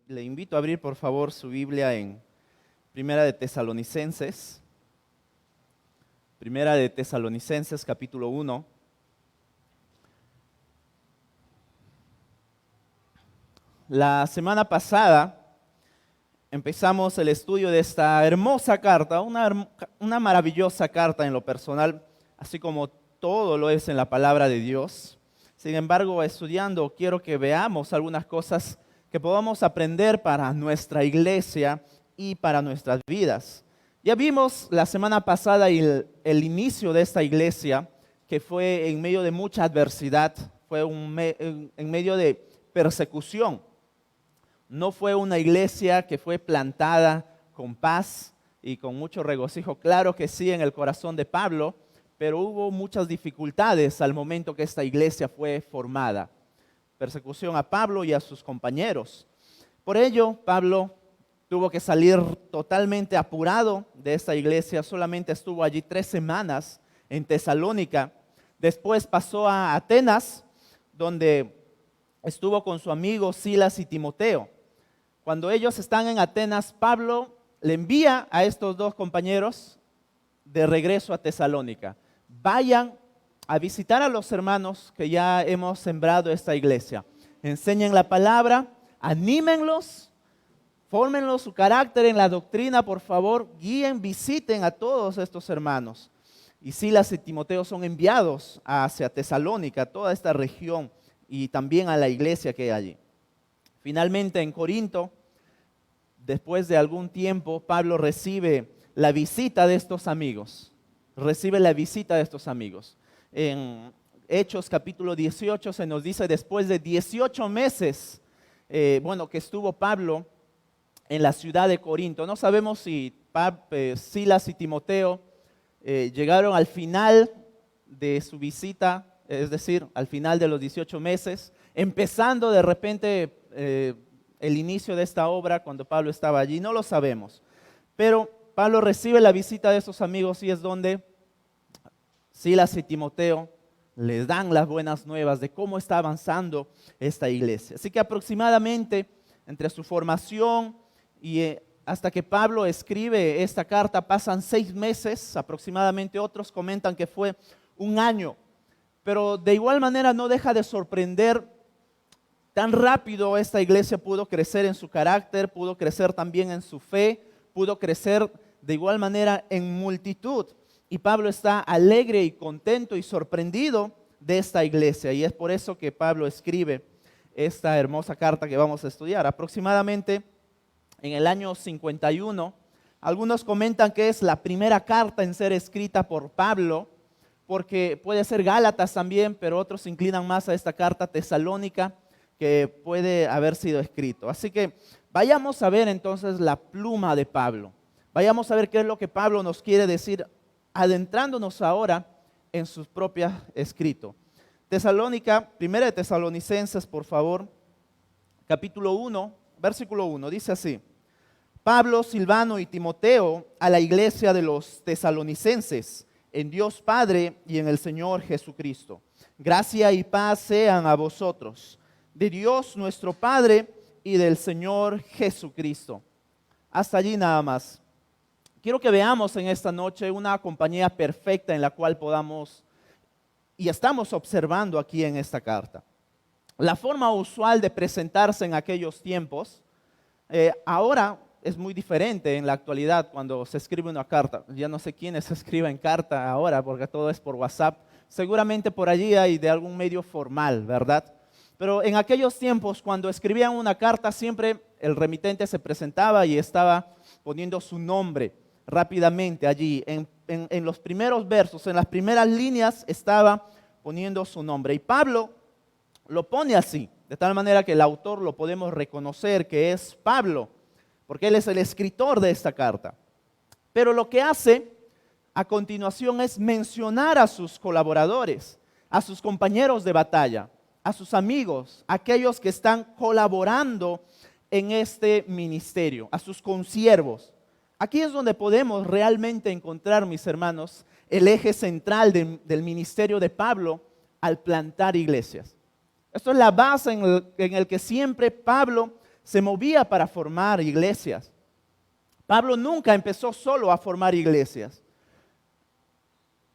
Le invito a abrir por favor su Biblia en Primera de Tesalonicenses. Primera de Tesalonicenses capítulo 1. La semana pasada empezamos el estudio de esta hermosa carta, una maravillosa carta en lo personal, así como todo lo es en la palabra de Dios. Sin embargo, estudiando, quiero que veamos algunas cosas que podamos aprender para nuestra iglesia y para nuestras vidas. Ya vimos la semana pasada el inicio de esta iglesia, que fue en medio de mucha adversidad, fue en medio de persecución. No fue una iglesia que fue plantada con paz y con mucho regocijo. Claro que sí, en el corazón de Pablo, pero hubo muchas dificultades al momento que esta iglesia fue formada. Persecución a Pablo y a sus compañeros. Por ello, Pablo tuvo que salir totalmente apurado de esta iglesia. Solamente estuvo allí 3 semanas en Tesalónica. Después pasó a Atenas, donde estuvo con su amigo Silas y Timoteo. Cuando ellos están en Atenas, Pablo le envía a estos 2 compañeros de regreso a Tesalónica. Vayan a visitar a los hermanos que ya hemos sembrado esta iglesia. Enseñen la palabra, anímenlos, fórmenlos su carácter en la doctrina, por favor, guíen, visiten a todos estos hermanos. Y Silas y Timoteo son enviados hacia Tesalónica, toda esta región, y también a la iglesia que hay allí. Finalmente en Corinto, después de algún tiempo, Pablo recibe la visita de estos amigos. En Hechos capítulo 18 se nos dice, después de 18 meses, que estuvo Pablo en la ciudad de Corinto. No sabemos si Silas y Timoteo llegaron al final de su visita, es decir, al final de los 18 meses, empezando de repente el inicio de esta obra cuando Pablo estaba allí. No lo sabemos, pero Pablo recibe la visita de esos amigos y es donde Silas y Timoteo les dan las buenas nuevas de cómo está avanzando esta iglesia. Así que aproximadamente entre su formación y hasta que Pablo escribe esta carta pasan 6 meses, aproximadamente. Otros comentan que fue 1 año, pero de igual manera no deja de sorprender tan rápido esta iglesia pudo crecer en su carácter, pudo crecer también en su fe, pudo crecer de igual manera en multitud. Y Pablo está alegre y contento y sorprendido de esta iglesia. Y es por eso que Pablo escribe esta hermosa carta que vamos a estudiar. Aproximadamente en el año 51, algunos comentan que es la primera carta en ser escrita por Pablo, porque puede ser Gálatas también, pero otros se inclinan más a esta carta tesalónica que puede haber sido escrito. Así que vayamos a ver entonces la pluma de Pablo. Vayamos a ver qué es lo que Pablo nos quiere decir, adentrándonos ahora en su propio escrito. Primera de Tesalonicenses, por favor, capítulo 1, versículo 1, dice así: Pablo, Silvano y Timoteo a la iglesia de los tesalonicenses, en Dios Padre y en el Señor Jesucristo. Gracia y paz sean a vosotros, de Dios nuestro Padre y del Señor Jesucristo. Hasta allí nada más. Quiero que veamos en esta noche una compañía perfecta en la cual podamos y estamos observando aquí en esta carta. La forma usual de presentarse en aquellos tiempos, ahora es muy diferente en la actualidad cuando se escribe una carta. Ya no sé quiénes escriben carta ahora porque todo es por WhatsApp. Seguramente por allí hay de algún medio formal, ¿verdad? Pero en aquellos tiempos cuando escribían una carta siempre el remitente se presentaba y estaba poniendo su nombre rápidamente allí. En los primeros versos, en las primeras líneas estaba poniendo su nombre. Y Pablo lo pone así, de tal manera que el autor lo podemos reconocer que es Pablo, porque él es el escritor de esta carta. Pero lo que hace a continuación es mencionar a sus colaboradores, a sus compañeros de batalla, a sus amigos, aquellos que están colaborando en este ministerio, a sus consiervos. Aquí es donde podemos realmente encontrar, mis hermanos, el eje central del ministerio de Pablo al plantar iglesias. Esto es la base en el que siempre Pablo se movía para formar iglesias. Pablo nunca empezó solo a formar iglesias.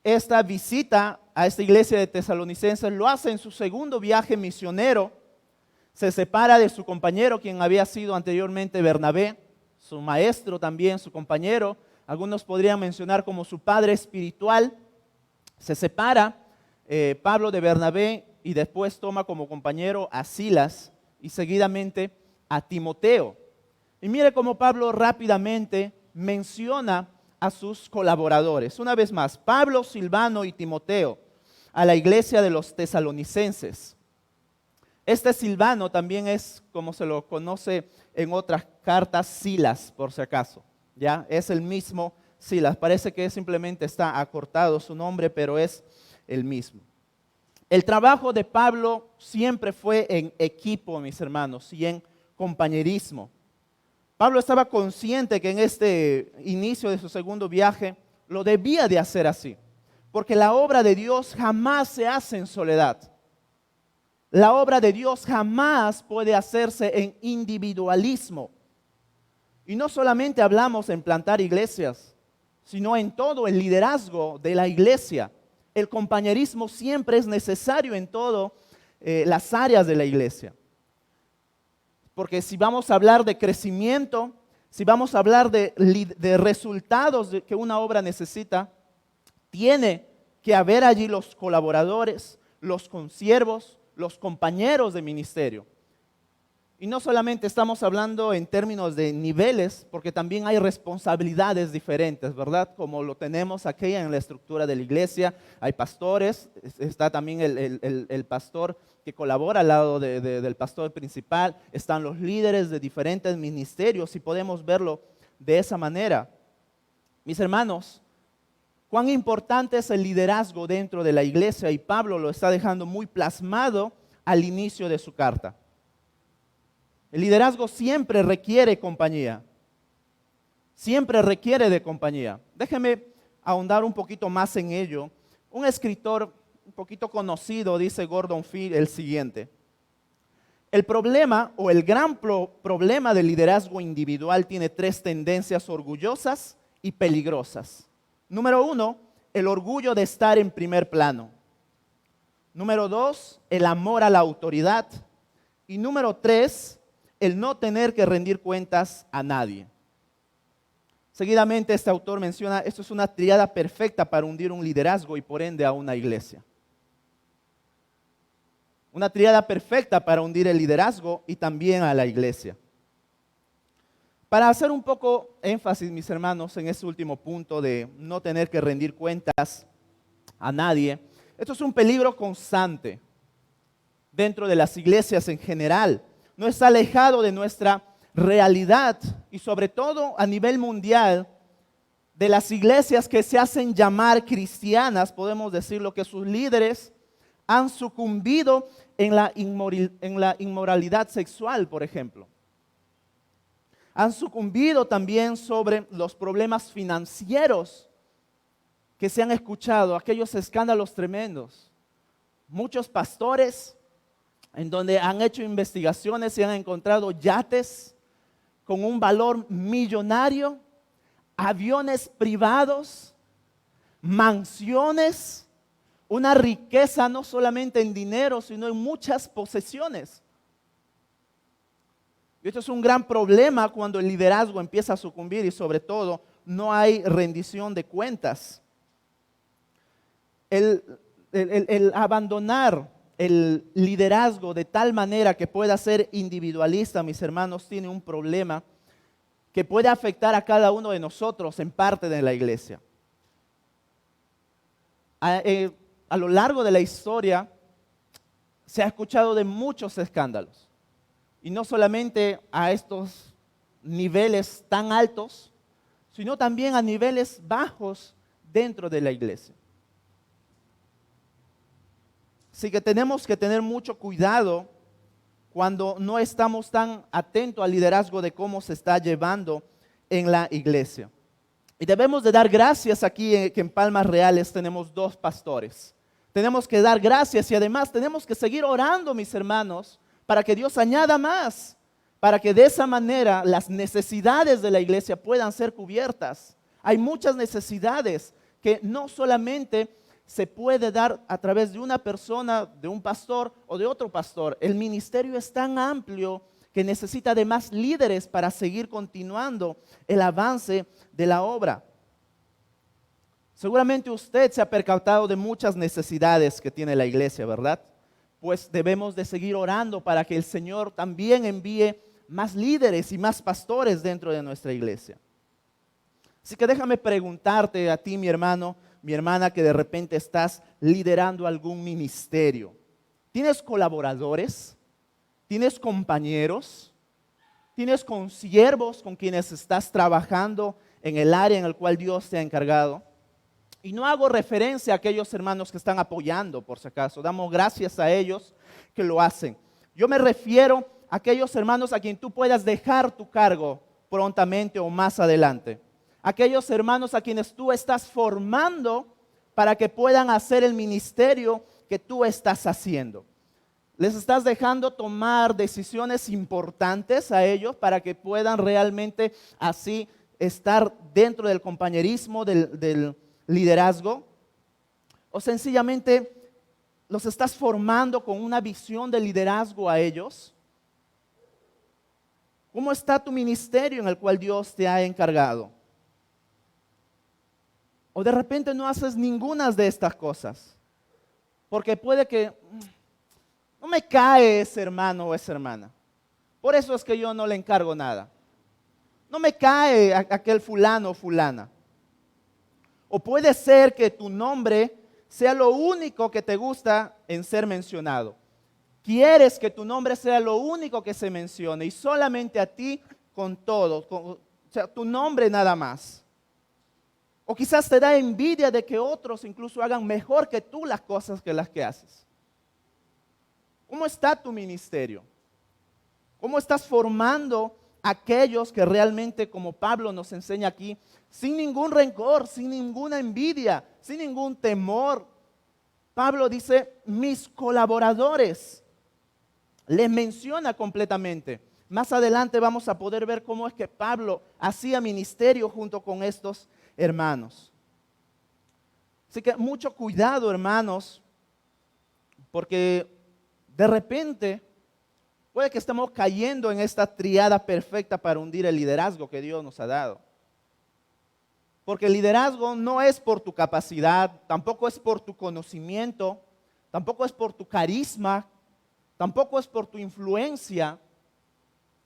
Esta visita a esta iglesia de Tesalonicenses lo hace en su segundo viaje misionero. Se separa de su compañero, quien había sido anteriormente Bernabé, su maestro también, su compañero. Algunos podrían mencionar como su padre espiritual. Se separa Pablo de Bernabé y después toma como compañero a Silas y seguidamente a Timoteo. Y mire cómo Pablo rápidamente menciona a sus colaboradores. Una vez más, Pablo, Silvano y Timoteo a la iglesia de los tesalonicenses. Este Silvano también es, como se lo conoce en otras cartas, Silas, por si acaso. ¿Ya? Es el mismo Silas. Parece que simplemente está acortado su nombre, pero es el mismo. El trabajo de Pablo siempre fue en equipo, mis hermanos, y en compañerismo. Pablo estaba consciente que en este inicio de su segundo viaje lo debía de hacer así, porque la obra de Dios jamás se hace en soledad. La obra de Dios jamás puede hacerse en individualismo. Y no solamente hablamos en plantar iglesias, sino en todo el liderazgo de la iglesia. El compañerismo siempre es necesario en todas las áreas de la iglesia. Porque si vamos a hablar de crecimiento, si vamos a hablar de resultados que una obra necesita, tiene que haber allí los colaboradores, los consiervos, los compañeros de ministerio. Y no solamente estamos hablando en términos de niveles, porque también hay responsabilidades diferentes, ¿verdad? Como lo tenemos aquí en la estructura de la iglesia, hay pastores, está también el pastor que colabora al lado del pastor principal, están los líderes de diferentes ministerios y podemos verlo de esa manera. Mis hermanos, cuán importante es el liderazgo dentro de la iglesia y Pablo lo está dejando muy plasmado al inicio de su carta. El liderazgo siempre requiere compañía. Siempre requiere de compañía. Déjeme ahondar un poquito más en ello. Un escritor un poquito conocido dice Gordon Fee el siguiente. El problema o el gran problema del liderazgo individual tiene tres tendencias orgullosas y peligrosas. Número 1, el orgullo de estar en primer plano. Número 2, el amor a la autoridad. Y número 3, el no tener que rendir cuentas a nadie. Seguidamente este autor menciona, esto es una tríada perfecta para hundir un liderazgo y por ende a una iglesia. Una tríada perfecta para hundir el liderazgo y también a la iglesia. Para hacer un poco énfasis, mis hermanos, en este último punto de no tener que rendir cuentas a nadie, esto es un peligro constante dentro de las iglesias en general. No está alejado de nuestra realidad y sobre todo a nivel mundial de las iglesias que se hacen llamar cristianas, podemos decirlo que sus líderes han sucumbido en la inmoralidad sexual, por ejemplo. Han sucumbido también sobre los problemas financieros que se han escuchado, aquellos escándalos tremendos. Muchos pastores en donde han hecho investigaciones y han encontrado yates con un valor millonario, aviones privados, mansiones, una riqueza no solamente en dinero, sino en muchas posesiones. Y esto es un gran problema cuando el liderazgo empieza a sucumbir y sobre todo no hay rendición de cuentas. El abandonar el liderazgo de tal manera que pueda ser individualista, mis hermanos, tiene un problema que puede afectar a cada uno de nosotros en parte de la iglesia. A lo largo de la historia se ha escuchado de muchos escándalos. Y no solamente a estos niveles tan altos, sino también a niveles bajos dentro de la iglesia. Así que tenemos que tener mucho cuidado cuando no estamos tan atentos al liderazgo de cómo se está llevando en la iglesia. Y debemos de dar gracias aquí que en Palmas Reales tenemos 2 pastores. Tenemos que dar gracias y además tenemos que seguir orando, mis hermanos, para que Dios añada más para que de esa manera las necesidades de la iglesia puedan ser cubiertas. Hay muchas necesidades que no solamente se puede dar a través de una persona, de un pastor o de otro pastor. El ministerio es tan amplio que necesita de más líderes para seguir continuando el avance de la obra. Seguramente usted se ha percatado de muchas necesidades que tiene la iglesia, ¿verdad? Pues debemos de seguir orando para que el Señor también envíe más líderes y más pastores dentro de nuestra iglesia. Así que déjame preguntarte a ti, mi hermano, mi hermana, que de repente estás liderando algún ministerio. ¿Tienes colaboradores? ¿Tienes compañeros? ¿Tienes consiervos con quienes estás trabajando en el área en el cual Dios te ha encargado? Y no hago referencia a aquellos hermanos que están apoyando, por si acaso. Damos gracias a ellos que lo hacen. Yo me refiero a aquellos hermanos a quien tú puedas dejar tu cargo prontamente o más adelante. Aquellos hermanos a quienes tú estás formando para que puedan hacer el ministerio que tú estás haciendo. Les estás dejando tomar decisiones importantes a ellos para que puedan realmente así estar dentro del compañerismo, del liderazgo. O sencillamente los estás formando con una visión de liderazgo a ellos. ¿Cómo está tu ministerio en el cual Dios te ha encargado? O de repente no haces ninguna de estas cosas, porque puede que no me cae ese hermano o esa hermana. Por eso es que yo no le encargo nada. No me cae aquel fulano o fulana. O puede ser que tu nombre sea lo único que te gusta en ser mencionado. Quieres que tu nombre sea lo único que se mencione y solamente a ti con todo, o sea, tu nombre nada más. O quizás te da envidia de que otros incluso hagan mejor que tú las cosas que las que haces. ¿Cómo está tu ministerio? ¿Cómo estás formando a aquellos que realmente, como Pablo nos enseña aquí, sin ningún rencor, sin ninguna envidia, sin ningún temor? Pablo dice, mis colaboradores. Les menciona completamente. Más adelante vamos a poder ver cómo es que Pablo hacía ministerio junto con estos hermanos. Así que mucho cuidado, hermanos, porque de repente puede que estemos cayendo en esta triada perfecta para hundir el liderazgo que Dios nos ha dado. Porque el liderazgo no es por tu capacidad, tampoco es por tu conocimiento, tampoco es por tu carisma, tampoco es por tu influencia,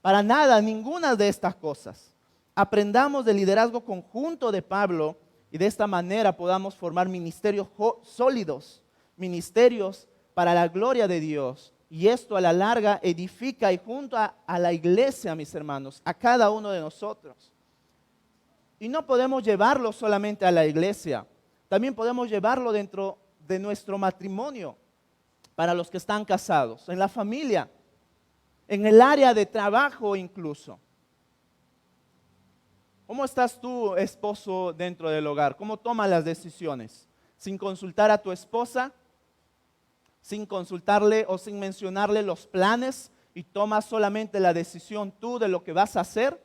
para nada, ninguna de estas cosas. Aprendamos del liderazgo conjunto de Pablo y de esta manera podamos formar ministerios sólidos, ministerios para la gloria de Dios. Y esto a la larga edifica y junto a la iglesia, mis hermanos, a cada uno de nosotros. Y no podemos llevarlo solamente a la iglesia, también podemos llevarlo dentro de nuestro matrimonio, para los que están casados, en la familia, en el área de trabajo incluso. ¿Cómo estás tú, esposo, dentro del hogar? ¿Cómo tomas las decisiones? ¿Sin consultar a tu esposa? ¿Sin consultarle o sin mencionarle los planes y tomas solamente la decisión tú de lo que vas a hacer?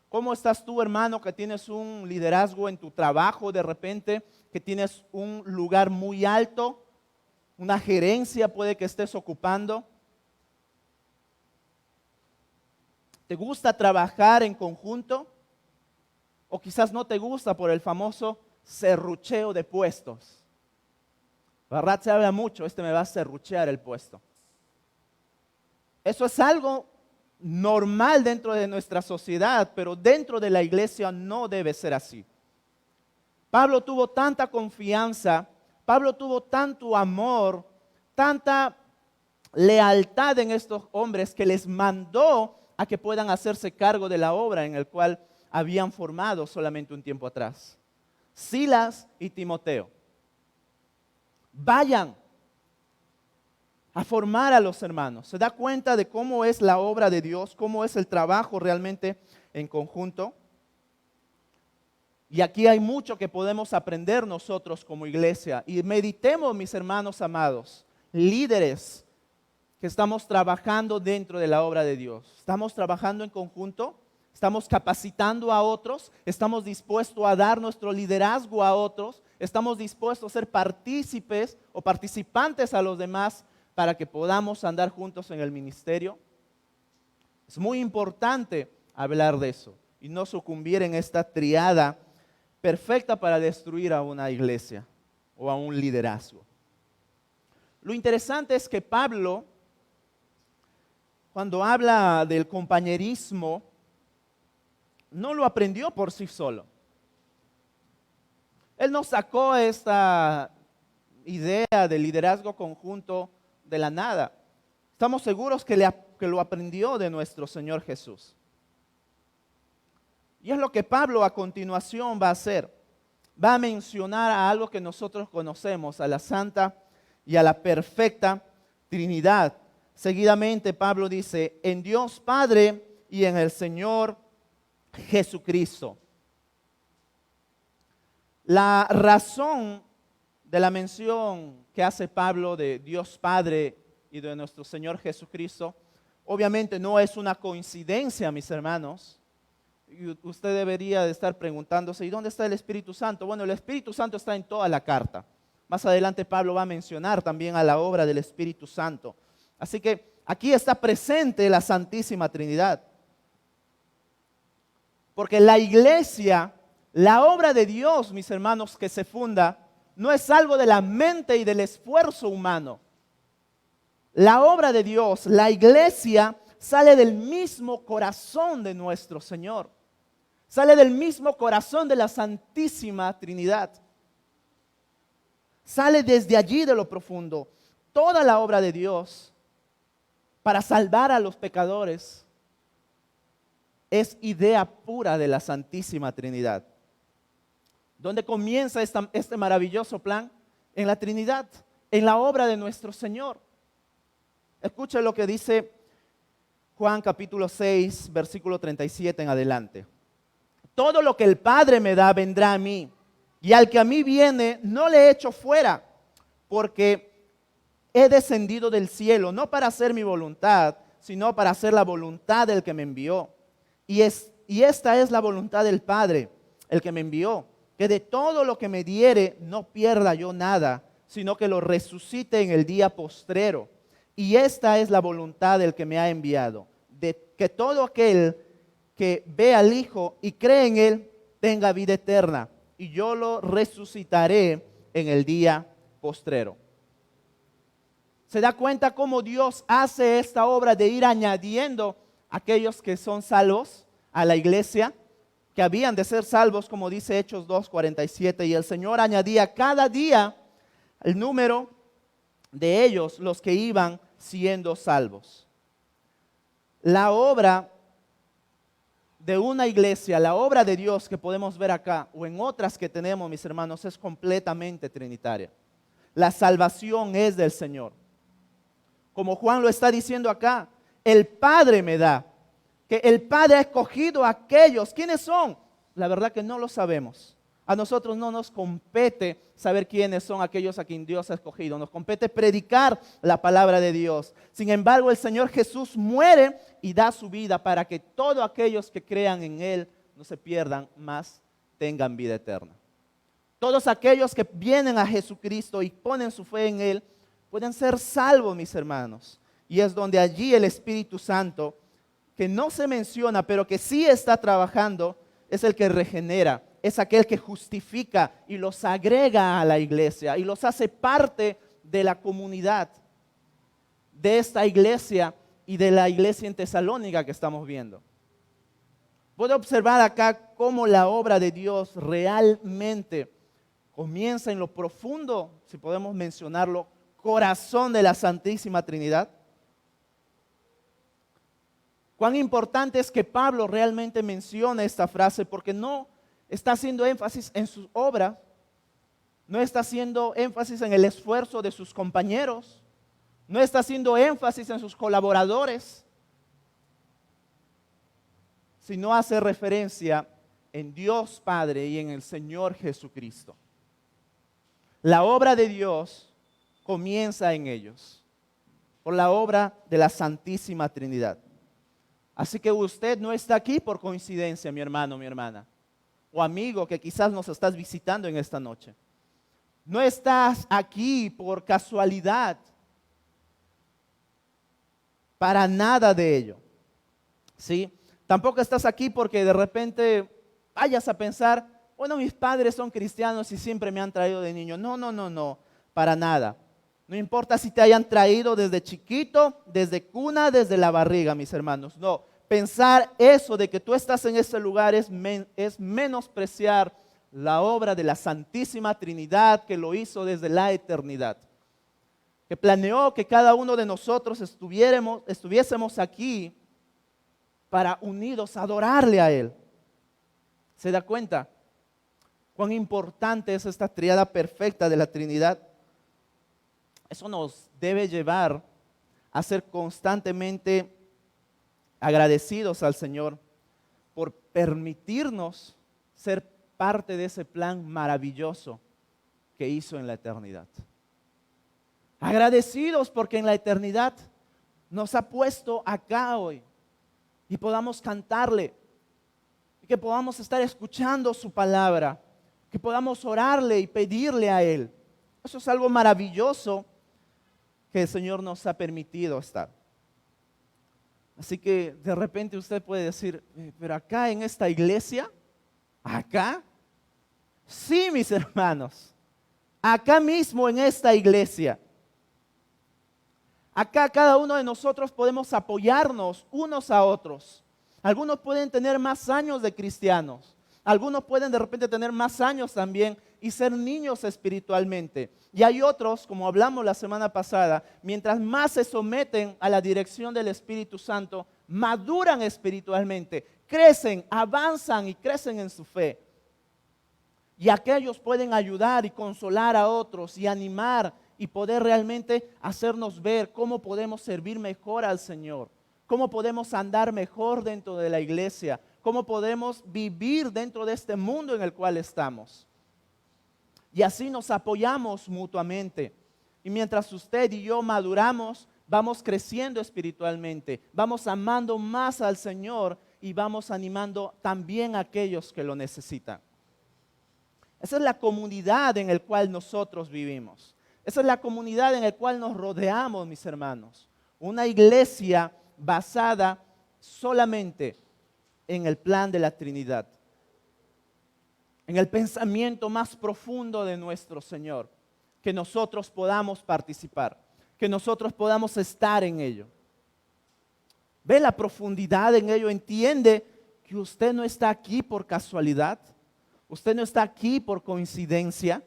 ¿Cómo estás tú, hermano, que tienes un liderazgo en tu trabajo de repente, que tienes un lugar muy alto, una gerencia puede que estés ocupando? ¿Te gusta trabajar en conjunto? O quizás no te gusta por el famoso serrucheo de puestos. ¿Verdad? Se habla mucho, me va a serruchear el puesto. Eso es algo normal dentro de nuestra sociedad, pero dentro de la iglesia no debe ser así. Pablo tuvo tanta confianza, Pablo tuvo tanto amor, tanta lealtad en estos hombres que les mandó a que puedan hacerse cargo de la obra en la cual habían formado solamente un tiempo atrás. Silas y Timoteo, vayan a formar a los hermanos. Se da cuenta de cómo es la obra de Dios, cómo es el trabajo realmente en conjunto. Y aquí hay mucho que podemos aprender nosotros como iglesia. Y meditemos, mis hermanos amados, líderes que estamos trabajando dentro de la obra de Dios? ¿Estamos trabajando en conjunto? ¿Estamos capacitando a otros? ¿Estamos dispuestos a dar nuestro liderazgo a otros? ¿Estamos dispuestos a ser partícipes o participantes a los demás para que podamos andar juntos en el ministerio? Es muy importante hablar de eso y no sucumbir en esta triada perfecta para destruir a una iglesia o a un liderazgo. Lo interesante es que Pablo, cuando habla del compañerismo, no lo aprendió por sí solo. Él no sacó esta idea de liderazgo conjunto de la nada. Estamos seguros que lo aprendió de nuestro Señor Jesús. Y es lo que Pablo a continuación va a hacer. Va a mencionar a algo que nosotros conocemos, a la santa y a la perfecta Trinidad. Seguidamente Pablo dice, en Dios Padre y en el Señor Jesucristo. La razón de la mención que hace Pablo de Dios Padre y de nuestro Señor Jesucristo, obviamente no es una coincidencia, mis hermanos. Usted debería de estar preguntándose, ¿y dónde está el Espíritu Santo? Bueno, el Espíritu Santo está en toda la carta. Más adelante Pablo va a mencionar también a la obra del Espíritu Santo. Así que aquí está presente la Santísima Trinidad. Porque la iglesia, la obra de Dios, mis hermanos, que se funda, no es algo de la mente y del esfuerzo humano. La obra de Dios, la iglesia, sale del mismo corazón de nuestro Señor. Sale del mismo corazón de la Santísima Trinidad. Sale desde allí de lo profundo. Toda la obra de Dios para salvar a los pecadores es idea pura de la Santísima Trinidad. ¿Dónde comienza este maravilloso plan? En la Trinidad, en la obra de nuestro Señor. Escuche lo que dice Juan capítulo 6, versículo 37 en adelante. Todo lo que el Padre me da vendrá a mí, y al que a mí viene no le echo fuera, porque he descendido del cielo, no para hacer mi voluntad, sino para hacer la voluntad del que me envió. Y esta es la voluntad del Padre, el que me envió, que de todo lo que me diere no pierda yo nada, sino que lo resucite en el día postrero. Y esta es la voluntad del que me ha enviado, de que todo aquel que ve al Hijo y cree en Él tenga vida eterna, y yo lo resucitaré en el día postrero. ¿Se da cuenta cómo Dios hace esta obra de ir añadiendo aquellos que son salvos a la iglesia, que habían de ser salvos, como dice Hechos 2:47, y el Señor añadía cada día el número de ellos, los que iban siendo salvos? La obra de una iglesia, la obra de Dios que podemos ver acá o en otras que tenemos, mis hermanos, es completamente trinitaria. La salvación es del Señor. Como Juan lo está diciendo acá, el Padre me da, que el Padre ha escogido a aquellos. ¿Quiénes son? La verdad que no lo sabemos. A nosotros no nos compete saber quiénes son aquellos a quien Dios ha escogido. Nos compete predicar la palabra de Dios. Sin embargo, el Señor Jesús muere y da su vida para que todos aquellos que crean en Él no se pierdan, mas tengan vida eterna. Todos aquellos que vienen a Jesucristo y ponen su fe en Él pueden ser salvos, mis hermanos. Y es donde allí el Espíritu Santo, que no se menciona, pero que sí está trabajando, es el que regenera. Es aquel que justifica y los agrega a la iglesia y los hace parte de la comunidad de esta iglesia y de la iglesia en Tesalónica que estamos viendo. Puedo observar acá cómo la obra de Dios realmente comienza en lo profundo, si podemos mencionarlo, corazón de la Santísima Trinidad. Cuán importante es que Pablo realmente mencione esta frase, porque no está haciendo énfasis en su obra, no está haciendo énfasis en el esfuerzo de sus compañeros, no está haciendo énfasis en sus colaboradores, sino hace referencia en Dios Padre y en el Señor Jesucristo. La obra de Dios comienza en ellos. por la obra de la Santísima Trinidad. Así que usted no está aquí por coincidencia, mi hermano, mi hermana, o amigo que quizás nos estás visitando en esta noche. No estás aquí por casualidad, para nada de ello, ¿sí? Tampoco estás aquí porque de repente vayas a pensar, bueno, mis padres son cristianos y siempre me han traído de niño. No, no, no, no, para nada. No importa si te hayan traído desde chiquito, desde cuna, desde la barriga, mis hermanos. No, pensar eso de que tú estás en ese lugar es menospreciar la obra de la Santísima Trinidad que lo hizo desde la eternidad, que planeó que cada uno de nosotros estuviésemos aquí para unidos adorarle a Él. ¿Se da cuenta cuán importante es esta tríada perfecta de la Trinidad? Eso nos debe llevar a ser constantemente agradecidos al Señor por permitirnos ser parte de ese plan maravilloso que hizo en la eternidad. Agradecidos porque en la eternidad nos ha puesto acá hoy y podamos cantarle, y que podamos estar escuchando su palabra, que podamos orarle y pedirle a Él. Eso es algo maravilloso que el Señor nos ha permitido estar. Así que de repente usted puede decir, pero acá en esta iglesia, acá, sí, mis hermanos, acá mismo en esta iglesia, acá cada uno de nosotros podemos apoyarnos unos a otros. Algunos pueden tener más años de cristianos, algunos pueden de repente tener más años también y ser niños espiritualmente. Y hay otros, como hablamos la semana pasada, mientras más se someten a la dirección del Espíritu Santo, maduran espiritualmente, crecen, avanzan y crecen en su fe. Y aquellos pueden ayudar y consolar a otros y animar y poder realmente hacernos ver cómo podemos servir mejor al Señor, cómo podemos andar mejor dentro de la iglesia, cómo podemos vivir dentro de este mundo en el cual estamos. Y así nos apoyamos mutuamente. Y mientras usted y yo maduramos, vamos creciendo espiritualmente, vamos amando más al Señor y vamos animando también a aquellos que lo necesitan. Esa es la comunidad en la cual nosotros vivimos. Esa es la comunidad en la cual nos rodeamos, mis hermanos. Una iglesia basada solamente en el plan de la Trinidad, en el pensamiento más profundo de nuestro Señor, que nosotros podamos participar, que nosotros podamos estar en ello. ¿Ve la profundidad en ello? ¿Entiende que usted no está aquí por casualidad? Usted no está aquí por coincidencia,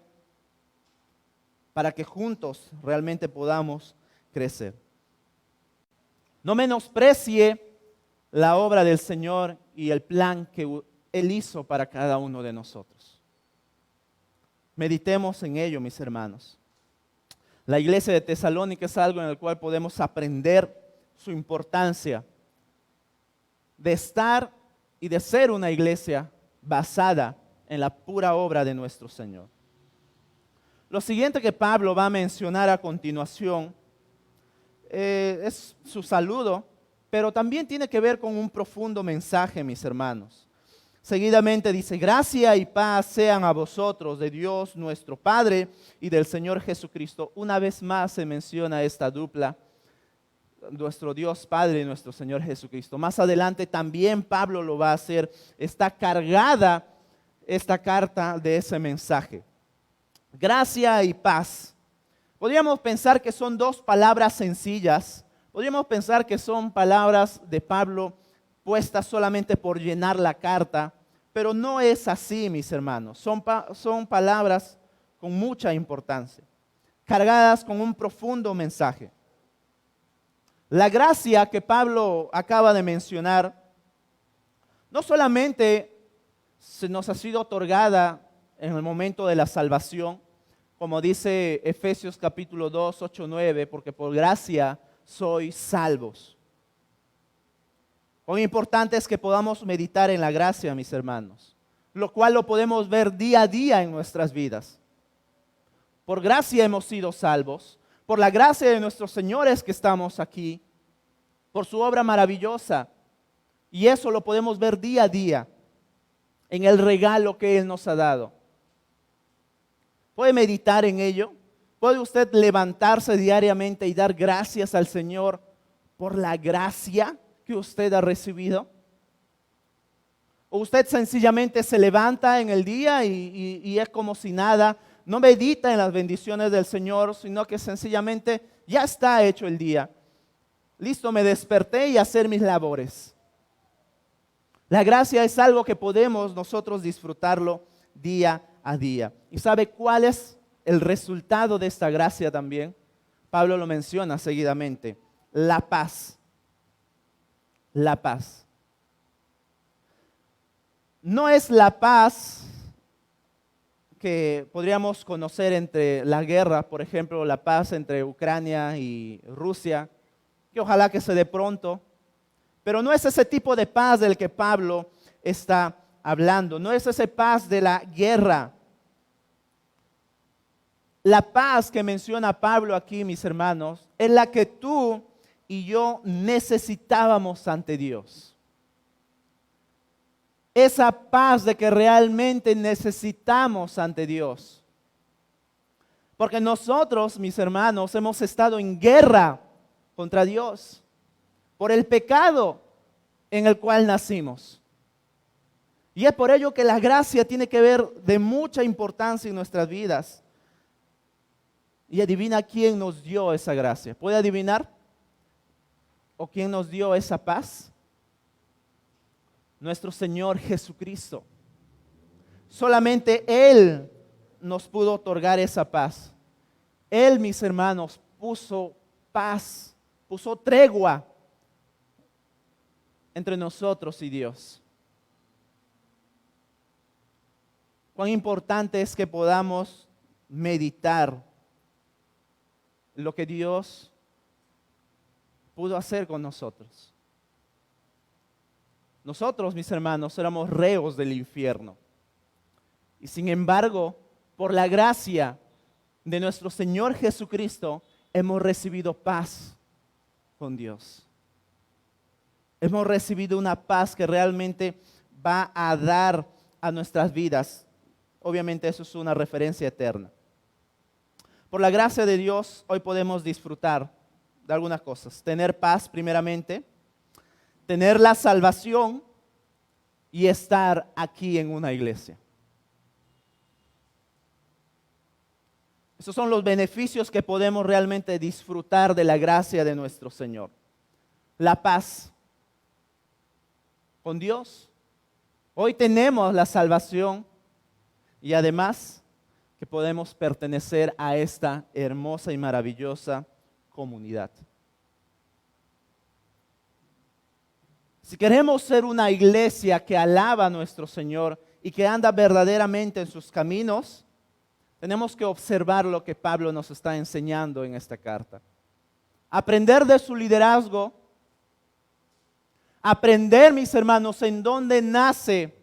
para que juntos realmente podamos crecer. No menosprecie la obra del Señor y el plan que Él hizo para cada uno de nosotros. Meditemos en ello, mis hermanos. La iglesia de Tesalónica es algo en el cual podemos aprender su importancia de estar y de ser una iglesia basada en la pura obra de nuestro Señor. Lo siguiente que Pablo va a mencionar a continuación es su saludo, pero también tiene que ver con un profundo mensaje, mis hermanos. Seguidamente dice, gracia y paz sean a vosotros de Dios nuestro Padre y del Señor Jesucristo. Una vez más se menciona esta dupla, nuestro Dios Padre y nuestro Señor Jesucristo. Más adelante también Pablo lo va a hacer. Está cargada esta carta de ese mensaje. Gracia y paz. Podríamos pensar que son dos palabras sencillas. Podríamos pensar que son palabras de Pablo puestas solamente por llenar la carta, pero no es así, mis hermanos. Son palabras con mucha importancia, cargadas con un profundo mensaje. La gracia que Pablo acaba de mencionar no solamente se nos ha sido otorgada en el momento de la salvación, como dice Efesios capítulo 2, 8, 9, porque por gracia sois salvos. Lo importante es que podamos meditar en la gracia, mis hermanos, lo cual lo podemos ver día a día en nuestras vidas. Por gracia hemos sido salvos, Por la gracia de nuestros señores que estamos aquí, por su obra maravillosa. Y eso lo podemos ver día a día en el regalo que Él nos ha dado. ¿Puede meditar en ello? ¿Puede usted levantarse diariamente y dar gracias al Señor por la gracia que usted ha recibido? ¿O usted sencillamente se levanta en el día y es como si nada, no medita en las bendiciones del Señor, sino que sencillamente ya está hecho el día? Listo, me desperté y a hacer mis labores. La gracia es algo que podemos nosotros disfrutarlo día a día. ¿Y sabe cuál es el resultado de esta gracia también? Pablo lo menciona seguidamente: la paz. La paz. No es la paz que podríamos conocer entre la guerra, por ejemplo, la paz entre Ucrania y Rusia, que ojalá que se dé pronto, pero no es ese tipo de paz del que Pablo está hablando, no es esa paz de la guerra. La paz que menciona Pablo aquí, mis hermanos, es la que tú y yo necesitábamos ante Dios. Esa paz de que realmente necesitamos ante Dios. Porque nosotros, mis hermanos, hemos estado en guerra contra Dios por el pecado en el cual nacimos. Y es por ello que la gracia tiene que ver de mucha importancia en nuestras vidas. Y adivina quién nos dio esa gracia. ¿Puede adivinar? ¿O quién nos dio esa paz? Nuestro Señor Jesucristo. Solamente Él nos pudo otorgar esa paz. Él, mis hermanos, puso paz, puso tregua entre nosotros y Dios. Cuán importante es que podamos meditar lo que Dios pudo hacer con nosotros. Nosotros, mis hermanos, éramos reos del infierno. Y sin embargo, por la gracia de nuestro Señor Jesucristo, hemos recibido paz con Dios. Hemos recibido una paz que realmente va a dar a nuestras vidas. Obviamente eso es una referencia eterna. Por la gracia de Dios, hoy podemos disfrutar de algunas cosas. Tener paz primeramente, tener la salvación y estar aquí en una iglesia. Esos son los beneficios que podemos realmente disfrutar de la gracia de nuestro Señor. La paz con Dios. Hoy tenemos la salvación y además que podemos pertenecer a esta hermosa y maravillosa comunidad. Si queremos ser una iglesia que alaba a nuestro Señor y que anda verdaderamente en sus caminos, tenemos que observar lo que Pablo nos está enseñando en esta carta. Aprender de su liderazgo, aprender, mis hermanos, en dónde nace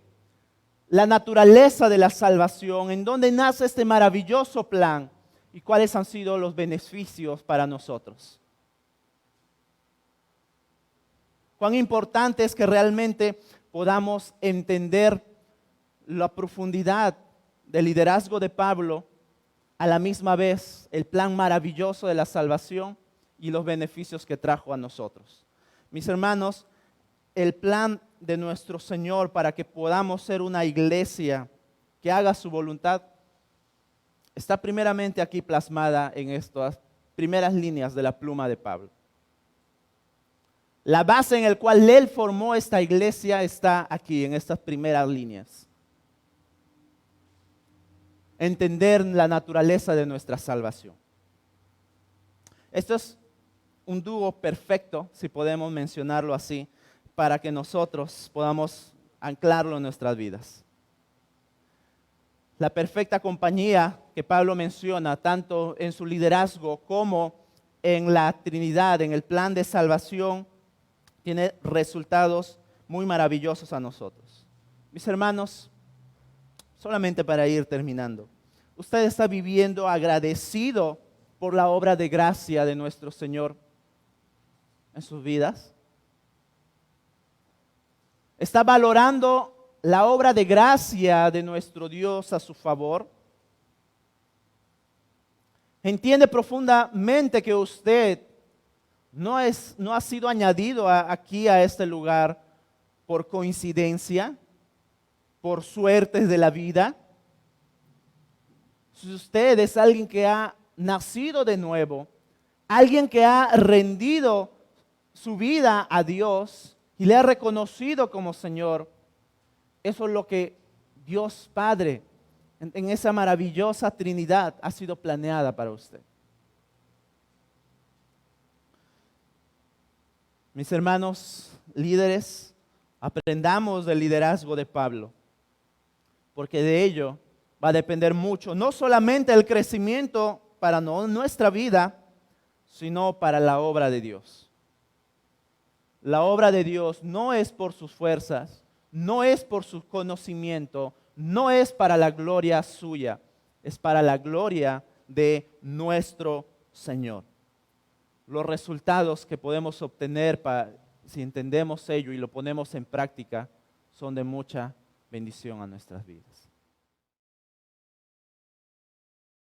la naturaleza de la salvación, en dónde nace este maravilloso plan y cuáles han sido los beneficios para nosotros. Cuán importante es que realmente podamos entender la profundidad del liderazgo de Pablo, a la misma vez el plan maravilloso de la salvación y los beneficios que trajo a nosotros. Mis hermanos, el plan de nuestro Señor para que podamos ser una iglesia que haga su voluntad está primeramente aquí plasmada en estas primeras líneas de la pluma de Pablo. La base en la cual Él formó esta iglesia está aquí, en estas primeras líneas. Entender la naturaleza de nuestra salvación. Esto es un dúo perfecto, si podemos mencionarlo así, para que nosotros podamos anclarlo en nuestras vidas. La perfecta compañía que Pablo menciona, tanto en su liderazgo como en la Trinidad, en el plan de salvación, tiene resultados muy maravillosos a nosotros. Mis hermanos, solamente para ir terminando, usted está viviendo agradecido por la obra de gracia de nuestro Señor en sus vidas? ¿Está valorando la obra de gracia de nuestro Dios a su favor? ¿Entiende profundamente que usted no ha sido añadido aquí a este lugar por coincidencia, por suertes de la vida? Si usted es alguien que ha nacido de nuevo, alguien que ha rendido su vida a Dios y le ha reconocido como Señor, eso es lo que Dios Padre, en esa maravillosa Trinidad, ha sido planeada para usted. Mis hermanos líderes, aprendamos del liderazgo de Pablo, porque de ello va a depender mucho, no solamente el crecimiento para nuestra vida, sino para la obra de Dios. La obra de Dios no es por sus fuerzas, no es por su conocimiento, no es para la gloria suya, es para la gloria de nuestro Señor. Los resultados que podemos obtener si entendemos ello y lo ponemos en práctica son de mucha bendición a nuestras vidas.